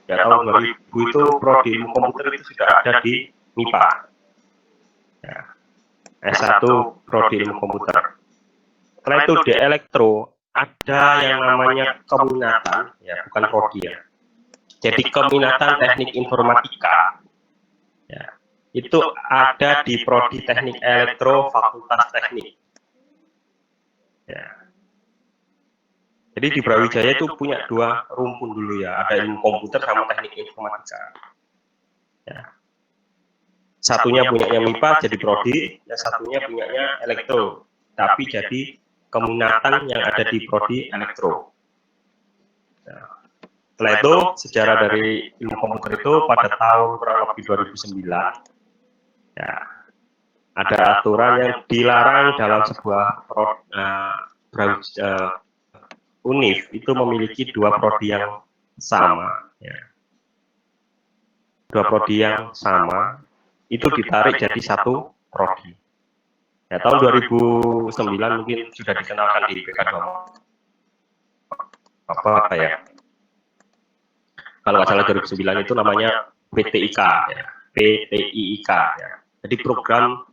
ya tahun 2000 itu prodi ilmu komputer itu sudah ada di MIPA. Ya. S1 prodi ilmu komputer. Setelah itu di elektro ada yang namanya keminatan, ya bukan prodi ya. Jadi keminatan teknik informatika, ya, itu ada di prodi teknik elektro Fakultas Teknik. Ya. Jadi di Brawijaya itu punya dua rumpun dulu ya, ada ilmu komputer sama teknik informatika. Ya. Satunya punyanya MIPA jadi prodi, yang satunya punyanya elektro, tapi jadi keminatan yang ada di prodi elektro. Ya. Setelah itu sejarah dari ilmu komputer itu pada tahun kurang lebih 2009, ya, ada aturan yang dilarang dalam sebuah univ itu memiliki dua prodi yang sama, ya. Dua prodi yang sama itu ditarik jadi satu prodi. Ya, tahun 2009 mungkin sudah dikenalkan di PK2 apa ya? Kalau nggak salah 2009 itu namanya PTIK, ya. PTIIK, ya. Jadi program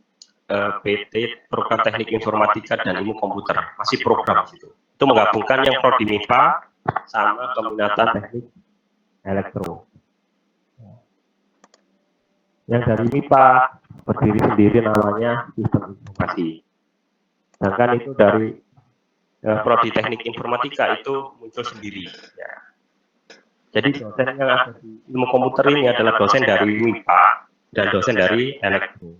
program teknik informatika dan ilmu komputer, masih program itu. Itu menggabungkan yang prodi MIPA sama keminatan teknik elektro. Yang dari MIPA berdiri sendiri namanya sistem informasi. Sedangkan itu dari prodi teknik informatika itu muncul sendiri. Ya. Jadi dosen yang ada di ilmu komputer ini adalah dosen dari MIPA dan dosen dari elektro.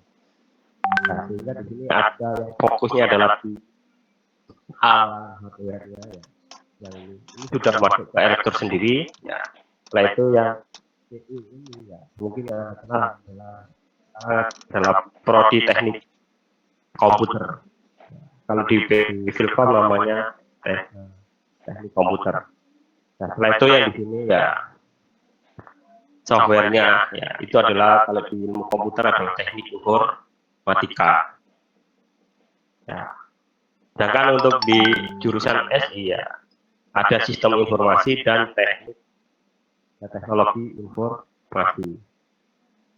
Nah, sehingga di sini ada yang fokusnya adalah di hardware-nya ya. Yang ini sudah masuk ke elektro sendiri. Ya. Setelah itu yang ini ya mungkin yang kenal adalah prodi teknik komputer. Kalau di Filkom namanya teknik komputer. Nah, setelah itu yang di sini ya softwarenya ya itu adalah kalau di ilmu komputer adalah teknik informatika. Ya. Sedangkan untuk di jurusan SI ya ada sistem informasi dan teknik dan teknologi informasi.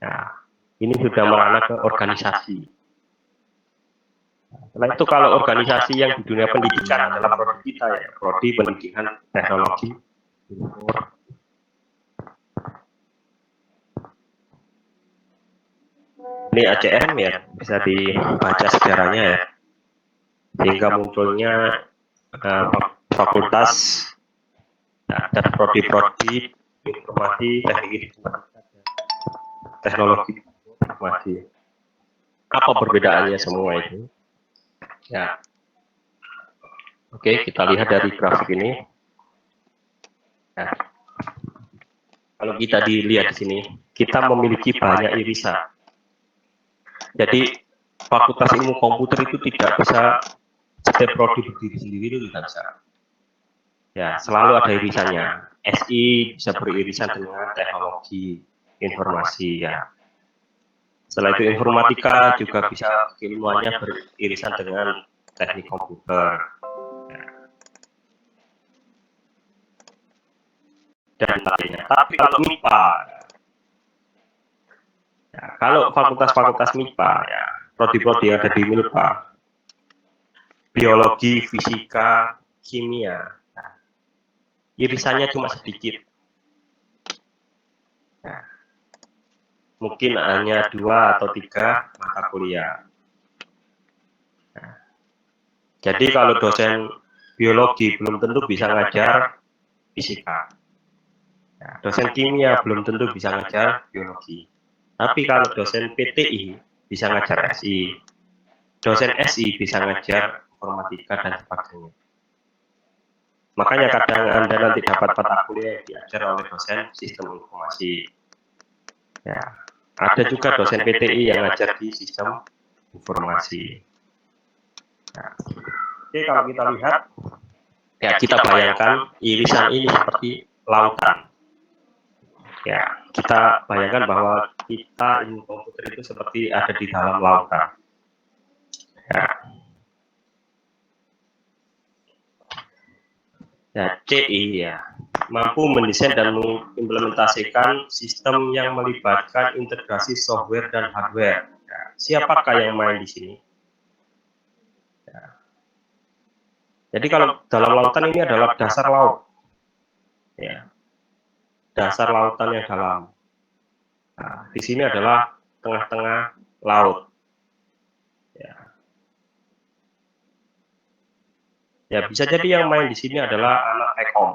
Ya, ini sudah merana ke organisasi. Setelah itu kalau organisasi yang di dunia pendidikan adalah prodi kita ya, prodi pendidikan teknologi informasi. Ini ACM ya, bisa dibaca sejarahnya ya, sehingga munculnya fakultas ya, dan prodi-prodi informasi, teknik informatika, teknologi informasi. Apa perbedaannya semua itu? Ya, oke, kita lihat dari grafik ini. Ya. Kalau kita dilihat di sini, kita memiliki banyak irisan. Jadi Fakultas Ilmu Komputer itu tidak bisa setiap prodi berdiri sendiri itu tidak bisa. Ya, selalu ada irisannya. SI bisa beririsan dengan teknologi informasi ya. Setelah itu informatika juga bisa keilmuannya beririsan dengan teknik komputer. Ya. Dan lainnya. Tapi kalau MIPA, ya, kalau fakultas-fakultas MIPA, ya, prodi-prodi yang ada di MIPA, biologi, fisika, kimia, nah, irisannya cuma sedikit. Nah, mungkin hanya 2 atau 3 mata kuliah. Nah, jadi kalau dosen biologi belum tentu bisa ngajar fisika. Nah, dosen kimia belum tentu bisa ngajar biologi. Tapi kalau dosen PTI bisa ngajar SI. Dosen SI bisa ngajar informatika dan sebagainya. Makanya kadang Anda nanti dapat mata kuliah yang diajar oleh dosen sistem informasi. Ya, ada juga dosen PTI yang ngajar di sistem informasi. Nah, oke, kalau kita lihat, ya kita bayangkan irisan ini seperti lautan. Ya, kita bayangkan bahwa kita ilmu komputer itu seperti ada di dalam lautan. Ya. Ya, CI ya. mampu mendesain dan mengimplementasikan sistem yang melibatkan integrasi software dan hardware. Ya, siapakah yang main di sini? Ya. Jadi kalau dalam lautan ini adalah dasar laut, ya, dasar lautan yang dalam. Nah, di sini adalah tengah-tengah laut. Ya. Ya, bisa jadi yang main di sini adalah anak Tekom.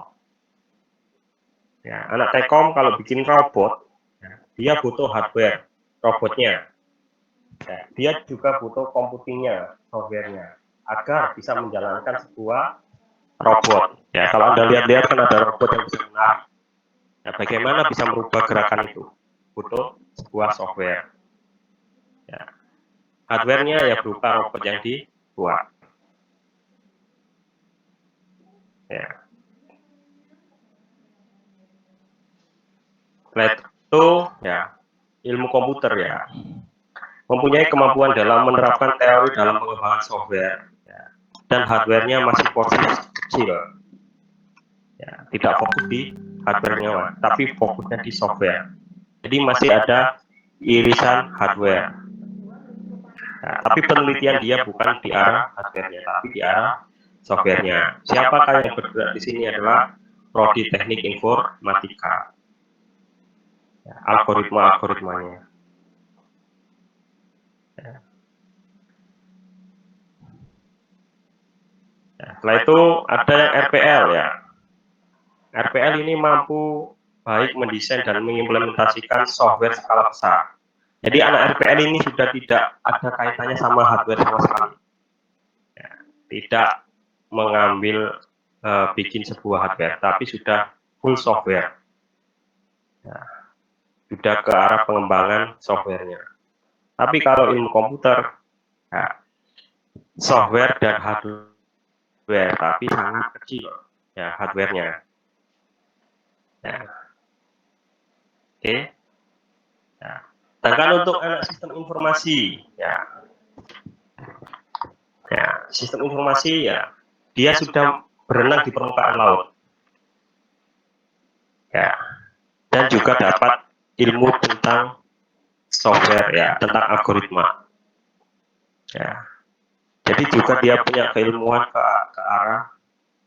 Ya, anak Tekom kalau bikin robot, ya, dia butuh hardware robotnya. Ya, dia juga butuh computingnya, softwarenya, agar bisa menjalankan sebuah robot. Ya, kalau Anda lihat-lihat kan ada robot yang bisa menarik. Ya, bagaimana bisa merubah gerakan itu? Butuh sebuah software. Ya. Hardware-nya ya berupa robot yang dibuat. Ya. Setelah itu, ya, ilmu komputer ya, mempunyai kemampuan dalam menerapkan teori dalam pengembangan software, ya, dan hardware-nya masih porsi kecil. Ya, tidak fokus di hardware-nya, tapi fokusnya di software. Jadi masih ada irisan hardware. Nah, tapi penelitian dia bukan di arah hardware-nya, tapi di arah software-nya. Siapakah yang bergerak di sini adalah prodi teknik informatika, ya, algoritma-algoritmanya. Ya. Ya, setelah itu ada yang RPL ya. RPL ini mampu baik mendesain dan mengimplementasikan software skala besar. Jadi anak RPL ini sudah tidak ada kaitannya sama hardware sama sekali. Ya, tidak mengambil bikin sebuah hardware, tapi sudah full software. Ya, sudah ke arah pengembangan softwarenya. Tapi kalau ilmu komputer, ya, software dan hardware, tapi sangat kecil ya hardwarenya. Ya. Oke. Ya. Sedangkan untuk anak sistem informasi, ya, sistem informasi ya, dia sudah berenang di permukaan laut, ya, dan juga dapat ilmu tentang software ya, tentang algoritma, ya. Jadi juga dia punya keilmuan ke arah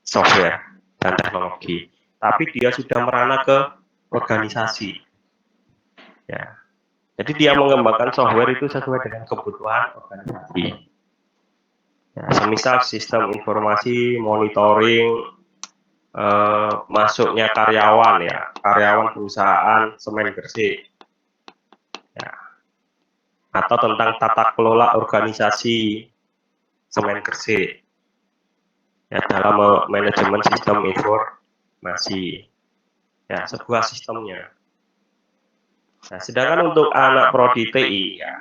software dan teknologi, tapi dia sudah merana ke organisasi, ya. Jadi dia mengembangkan software itu sesuai dengan kebutuhan organisasi. Ya, semisal sistem informasi, monitoring, masuknya karyawan ya, karyawan perusahaan semen Gresik, ya, atau tentang tata kelola organisasi semen Gresik, ya, dalam manajemen sistem informasi, ya, sebuah sistemnya. Nah, sedangkan untuk anak prodi TI, ya,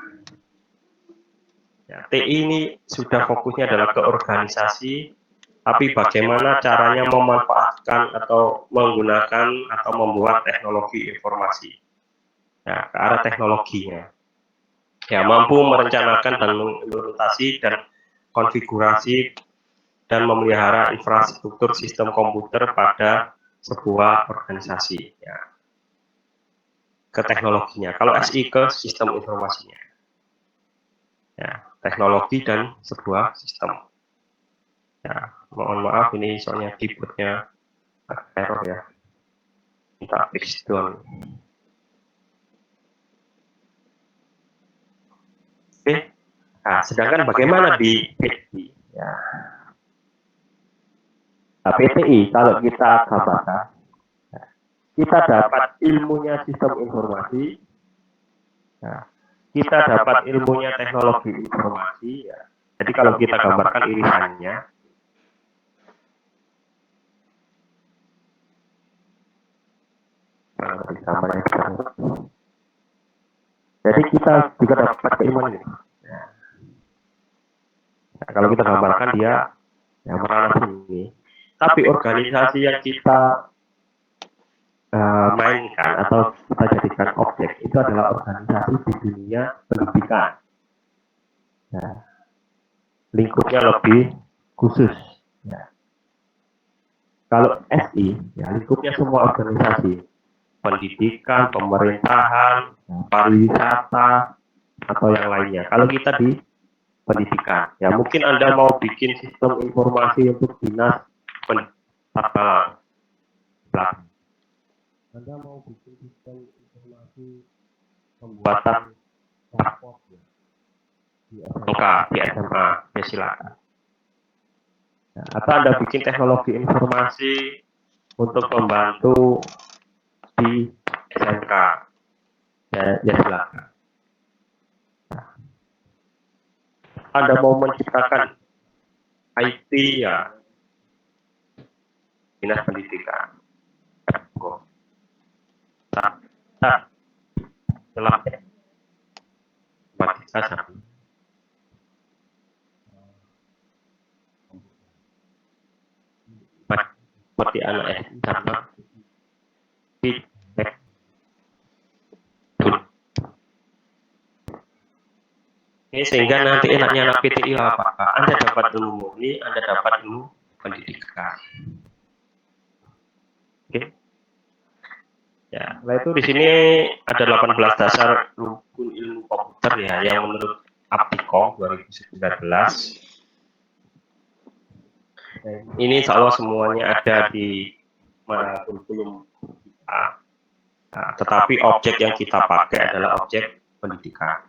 TI ini sudah fokusnya adalah ke organisasi, tapi bagaimana caranya memanfaatkan atau menggunakan atau membuat teknologi informasi, ya, ke arah teknologinya. Ya, mampu merencanakan dan mengimplementasi dan konfigurasi dan memelihara infrastruktur sistem komputer pada sebuah organisasi, ya, ke teknologinya. Kalau SI ke sistem informasinya, ya, teknologi dan sebuah sistem. Ya, mohon maaf ini soalnya keyboardnya error ya. Kita fix dulu. Oke. Nah, sedangkan bagaimana di PTI? Ya. Nah, PTI kalau kita gambarkan, kita dapat ilmunya sistem informasi, ya, kita dapat ilmunya teknologi informasi, ya. Jadi kalau kita gambarkan irisannya, jadi kita juga dapat keilmuan ini. Ya. Nah, kalau kita gambarkan dia yang merana sini, tapi organisasi yang kita mainkan atau kita jadikan objek itu adalah organisasi di dunia pendidikan. Ya. Lingkupnya lebih khusus. Ya. Kalau SI, ya lingkupnya semua organisasi, pendidikan, pemerintahan, pariwisata, atau yang lainnya. Kalau kita di pendidikan, ya mungkin Anda mau bikin sistem informasi untuk dinas pendidikan. Anda mau bikin sistem informasi pembuatan raport di SMK, di SMA, ya silakan. Nah, atau Anda bikin teknologi informasi untuk membantu di SMK, ya silakan. Anda mau menciptakan IT, ya dinas pendidikan. Telah seperti anak SD sama feedback. Ini sehingga nanti enaknya anak PTI apa? Anda dapat ilmu murni, Anda dapat ilmu pendidikan. Oke. Ya, setelah itu di sini ada 18 dasar rukun ilmu komputer ya, yang menurut Aptikom 2019. Ini insya Allah semuanya ada di kurikulum kita. Nah, tetapi objek yang kita pakai adalah objek pendidikan.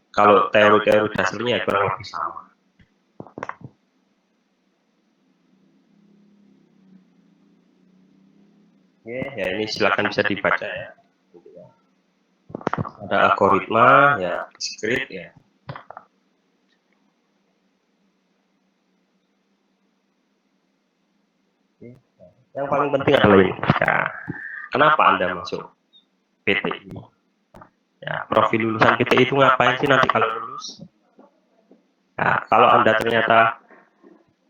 Kalau teori-teori dasarnya kurang lebih sama. Oke, ya ini silakan bisa dibaca ya. Ada algoritma, ya, script ya. Yang paling penting adalah ini. Ya, kenapa Anda masuk PTI? Ya, profil lulusan PTI itu ngapain sih nanti kalau lulus? Nah, kalau Anda ternyata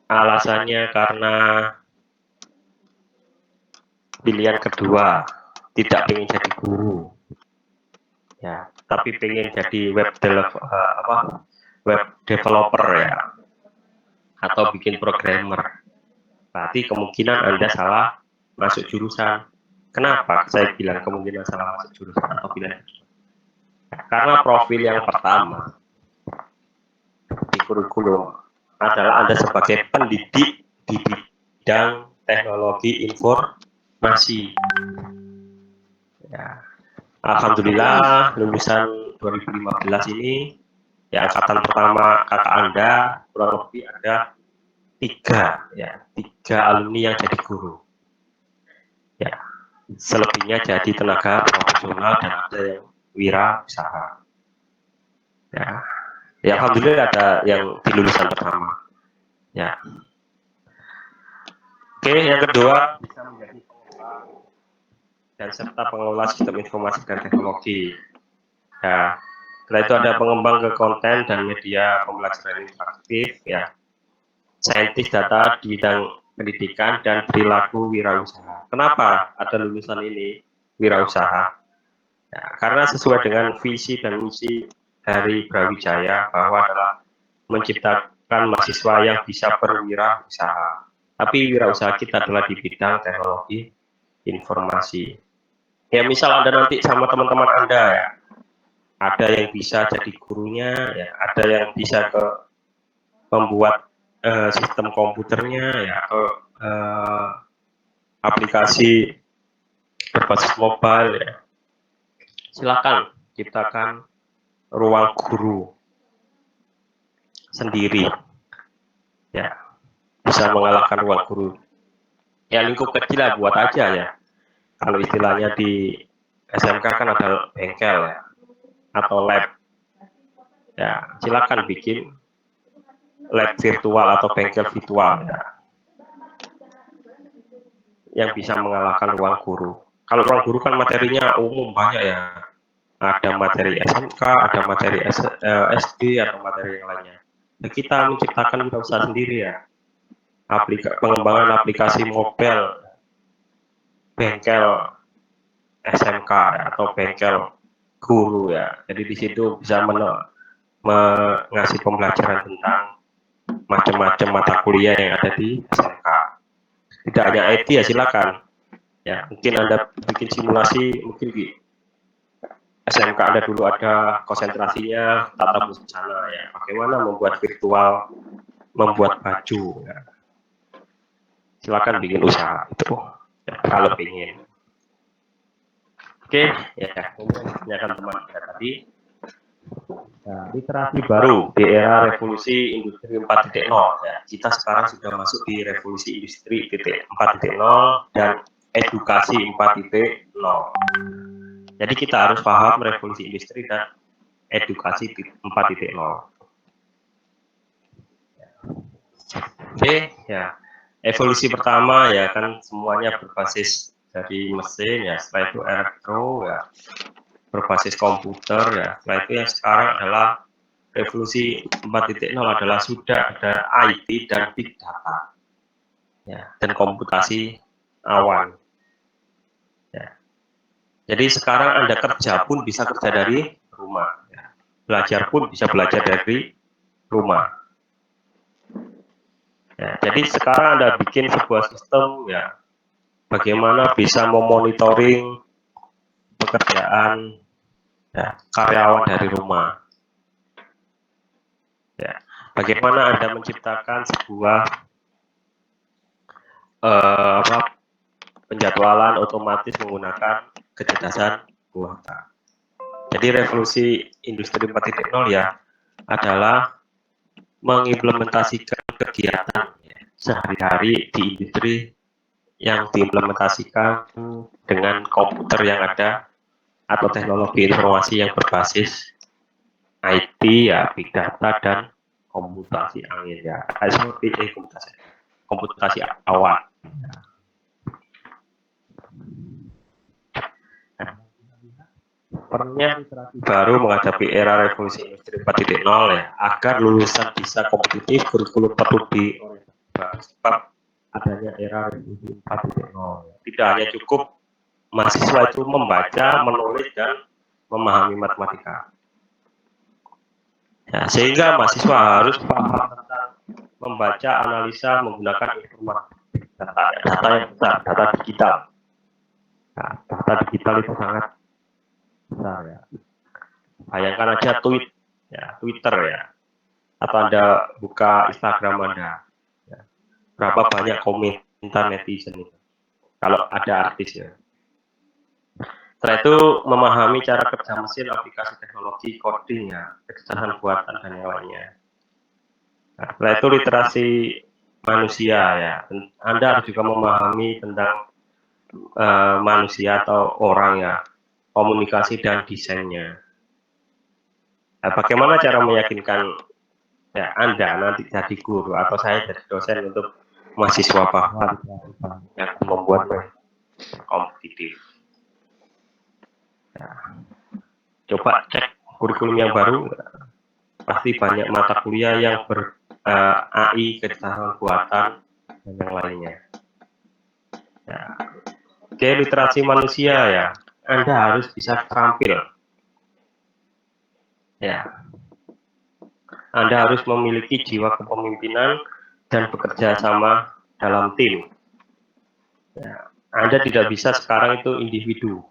alasannya karena pilihan kedua, tidak ingin jadi guru, ya, tapi ingin jadi web developer ya, atau bikin programmer, berarti kemungkinan Anda salah masuk jurusan. Kenapa saya bilang kemungkinan salah masuk jurusan atau pilihan? Karena profil yang pertama di kurikulum adalah Anda sebagai pendidik di bidang teknologi informasi. Ya. Alhamdulillah lulusan 2015 ini ya angkatan pertama kakak Anda kurang lebih ada 3 alumni yang jadi guru. Ya, selebihnya jadi tenaga profesional dan ada yang wirausaha. Ya, alhamdulillah ada yang di lulusan pertama. Ya. Oke, yang kedua bisa menjadi pengelola dan serta pengelola sistem informasi dan teknologi. Ya, setelah itu ada pengembang ke konten dan media pembelajaran interaktif, ya, saintis data di bidang pendidikan dan perilaku wirausaha. Kenapa ada lulusan ini wirausaha? Ya, karena sesuai dengan visi dan misi dari Brawijaya bahwa adalah menciptakan mahasiswa yang bisa berwirausaha. Tapi wirausaha kita adalah di bidang teknologi informasi. Ya, misal Anda nanti sama teman-teman Anda ya, ada yang bisa jadi gurunya, ya, ada yang bisa ke membuat sistem komputernya, ya, atau aplikasi berbasis mobile, ya. Silakan ciptakan ruang guru sendiri, ya, bisa mengalahkan ruang guru. Ya lingkup kecil lah buat aja ya. Kalau istilahnya di SMK kan ada bengkel ya, atau lab. Ya, silakan bikin lab virtual atau bengkel virtual ya, yang bisa mengalahkan ruang guru. Kalau ruang guru kan materinya umum banyak ya. Ada materi SMK, ada materi SD, atau materi yang lainnya. Nah, kita menciptakan wirausaha sendiri ya. Pengembangan aplikasi mobile, bengkel SMK ya, atau bengkel guru ya. Jadi di situ bisa mengasih pembelajaran tentang macam-macam mata kuliah yang ada di SMK. Tidak hanya IT ya silakan. Ya, mungkin Anda bikin simulasi, mungkin di SMK Anda dulu ada konsentrasinya tata busana ya. Bagaimana membuat virtual, membuat baju. Ya. Silakan bikin usaha itu. Ya, kalau ingin. Oke, ya, tanyakan teman kita tadi. Nah, literasi baru di era revolusi industri 4.0 ya. Kita sekarang sudah masuk di revolusi industri 4.0 dan edukasi 4.0. Jadi kita harus paham revolusi industri dan edukasi 4.0. Oke, ya. Evolusi pertama ya kan semuanya berbasis dari mesin ya, setelah itu elektro ya, berbasis komputer ya. Setelah itu yang sekarang adalah revolusi 4.0 adalah sudah ada IT dan big data ya, dan komputasi awan ya. Jadi sekarang Anda kerja pun bisa kerja dari rumah ya. Belajar pun bisa belajar dari rumah ya. Jadi sekarang Anda bikin sebuah sistem ya, bagaimana bisa memonitoring pekerjaan ya, karyawan dari rumah ya. Bagaimana Anda menciptakan sebuah penjadwalan otomatis menggunakan kecerdasan buatan. Jadi revolusi industri 4.0 ya adalah mengimplementasikan kegiatan sehari-hari di industri yang diimplementasikan dengan komputer yang ada atau teknologi informasi yang berbasis IT ya, big data dan komputasi angin ya, seperti komputasi awan. Perlunya literasi baru menghadapi era revolusi industri 4.0 ya, agar lulusan bisa kompetitif, kurikulum perlu diubah sebab adanya era revolusi 4.0. Tidak hanya cukup mahasiswa itu membaca, menulis dan memahami matematika. Ya, sehingga mahasiswa harus paham tentang membaca, analisa, menggunakan informasi data yang besar, data digital. Nah, data digital itu sangat besar ya. Bayangkan aja Twitter ya, atau Anda buka Instagram Anda, ya. Berapa banyak komentar netizen itu, kalau ada artis ya. Setelah itu memahami cara kerja mesin, aplikasi teknologi, coding ya, kecerdasan buatan dan yang lainnya. Nah, setelah itu literasi manusia ya, Anda harus juga memahami tentang manusia atau orang ya, komunikasi dan desainnya. Nah, bagaimana cara meyakinkan ya Anda nanti jadi guru atau saya jadi dosen untuk mahasiswa bahwa yang membuat kompetitif. Ya. Coba cek kurikulum yang baru, pasti banyak mata kuliah yang ber AI, kecerdasan buatan dan yang lainnya. Ya. Oke, literasi manusia ya, Anda harus bisa terampil. Ya. Anda harus memiliki jiwa kepemimpinan dan bekerja sama dalam tim. Ya, Anda tidak bisa sekarang itu individu.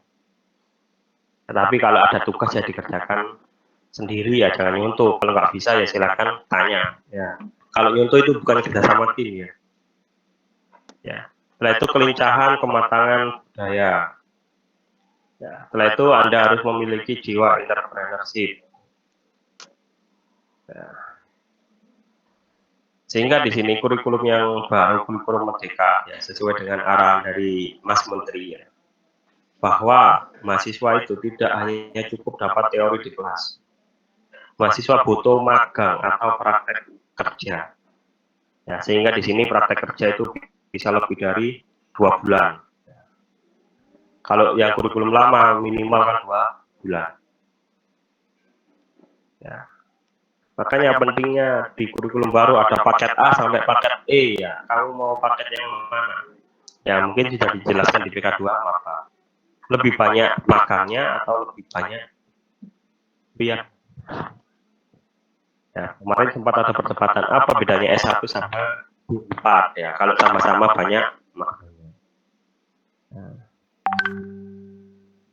Tetapi kalau ada tugas ya dikerjakan sendiri ya, jangan nyuntuh. Kalau nggak bisa ya silakan tanya. Ya. Kalau nyuntuh itu bukan kerjasama tim ya. Ya. Setelah itu kelincahan, kematangan budaya. Ya. Setelah itu Anda harus memiliki jiwa entrepreneurship. Ya. Sehingga di sini kurikulum yang baru, kurikulum merdeka, ya, sesuai dengan arahan dari Mas Menteri ya, bahwa mahasiswa itu tidak hanya cukup dapat teori di kelas. Mahasiswa butuh magang atau praktek kerja. Ya, sehingga di sini praktek kerja itu bisa lebih dari 2 bulan. Kalau yang kurikulum lama minimal kan 2 bulan. Ya. Makanya pentingnya di kurikulum baru ada paket A sampai paket E ya. Kamu mau paket yang mana? Ya mungkin sudah dijelaskan di PK2 apa. Lebih banyak magangnya atau lebih banyak biar. Ya, kemarin sempat ada perdebatan apa bedanya S1 sama D4 ya. Kalau sama-sama banyak maknanya. Nah,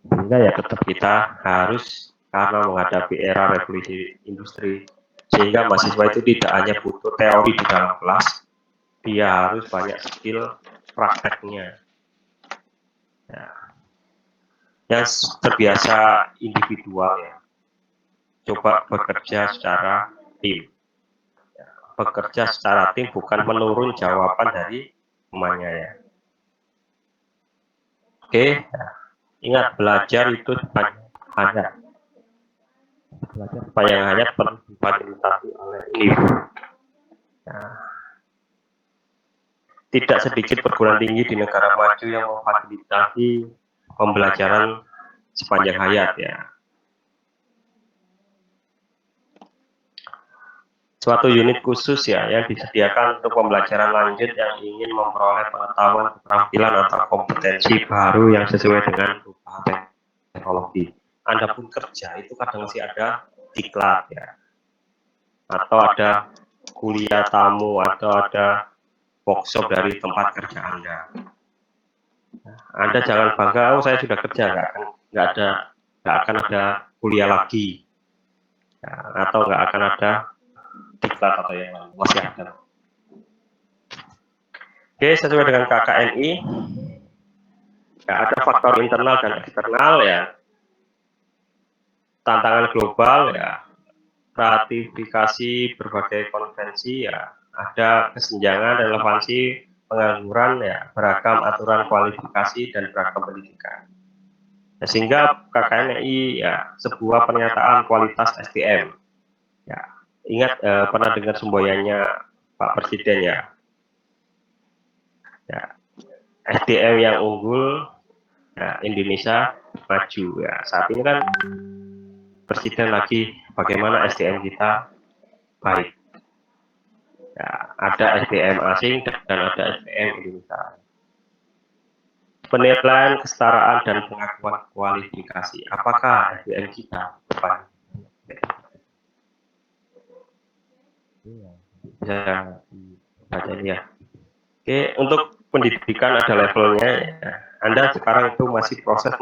sehingga ya tetap kita harus, karena menghadapi era revolusi industri, sehingga mahasiswa itu tidak hanya butuh teori di dalam kelas, dia harus banyak skill prakteknya. Ya. Yang terbiasa individual ya, coba bekerja secara tim. Ya, bekerja secara tim bukan menurun jawaban dari temannya ya. Oke, ya. Ingat belajar itu hanya belajar supaya hanya perlu difasilitasi oleh ibu. Nah, tidak sedikit perguruan tinggi di negara maju yang memfasilitasi pembelajaran sepanjang hayat ya. Suatu unit khusus ya yang disediakan untuk pembelajaran lanjut yang ingin memperoleh pengetahuan, keterampilan atau kompetensi baru yang sesuai dengan perubahan teknologi. Anda pun kerja itu kadang masih ada diklat ya, atau ada kuliah tamu, atau ada workshop dari tempat kerja Anda. Anda jangan bangga, oh saya sudah kerja, nggak akan ada kuliah lagi, ya, atau nggak akan ada diklat atau yang lain, masih ada. Oke, sesuai dengan KKNI, ya, ada faktor internal dan eksternal ya, tantangan global ya, ratifikasi berbagai konvensi ya, ada kesenjangan relevansi pengangguran ya, beragam aturan kualifikasi dan beragam pendidikan. Ya, sehingga KKNI ya sebuah pernyataan kualitas SDM. Ya, ingat pernah dengar semboyannya Pak Presiden ya. Ya, SDM yang unggul, ya, Indonesia maju ya. Saat ini kan Presiden lagi bagaimana SDM kita baik. Ya, ada SDM asing dan ada SDM Indonesia. Penilaian kesetaraan dan pengakuan kualifikasi. Apakah SDM kita baik? Ya, baca ini ya. Oke, untuk pendidikan ada levelnya ya. Anda sekarang itu masih proses